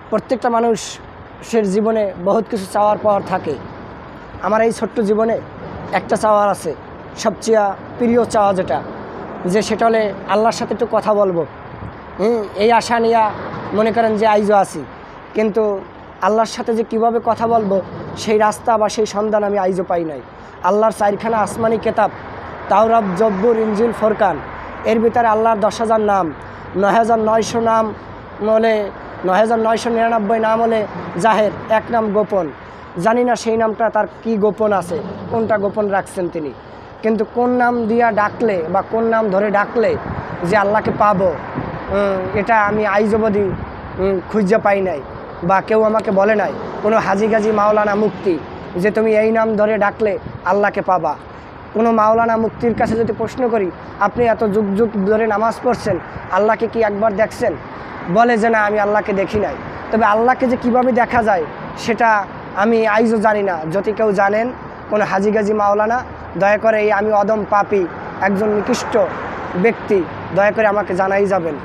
প্রত্যেকটা মানুষের জীবনে বহুত কিছু চাওয়ার পাওয়ার থাকে। আমার এই ছোট্ট জীবনে একটা চাওয়ার আছে, সবচেয়ে প্রিয় চাওয়া যেটা, সেটা হলে আল্লাহর সাথে একটু কথা বলবো। এই আশা নিয়ে মনে করেন যে আইজও আছি, কিন্তু আল্লাহর সাথে যে কিভাবে কথা বলবো সেই রাস্তা বা সেই সন্ধান আমি আইজও পাই নাই। আল্লাহর 4খানা আসমানি কেতাব, তাওরাত, জব্বুর, ইনজিল, ফোরকান, এর ভিতরে আল্লাহর 10,000 নাম, 9,900 নাম বলে 9,999 নাম হলে জাহের, এক নাম গোপন। জানি না সেই নামটা তার কি গোপন আছে, কোনটা গোপন রাখছেন তিনি। কিন্তু কোন নাম দিয়া ডাকলে বা কোন নাম ধরে ডাকলে যে আল্লাহকে পাবো, এটা আমি আইজ অবধি খুঁজে পাই নাই, বা কেউ আমাকে বলে নাই, কোনো হাজি গাজি মাওলানা মুক্তি যে তুমি এই নাম ধরে ডাকলে আল্লাহকে পাবা। কোনো মাওলানা মুক্তির কাছে যদি প্রশ্ন করি, আপনি এত যুগ যুগ ধরে নামাজ পড়ছেন, আল্লাহকে কি একবার দেখছেন? বলে যে না, আমি আল্লাহকে দেখি নাই। তবে আল্লাহকে যে কিভাবে দেখা যায় সেটা আমি আইজও জানি না। যদি কেউ জানেন কোনো হাজি গাজি মাওলানা, দয়া করে এই আমি অদম পাপী একজন নিকৃষ্ট ব্যক্তি, দয়া করে আমাকে জানাই যাবেন।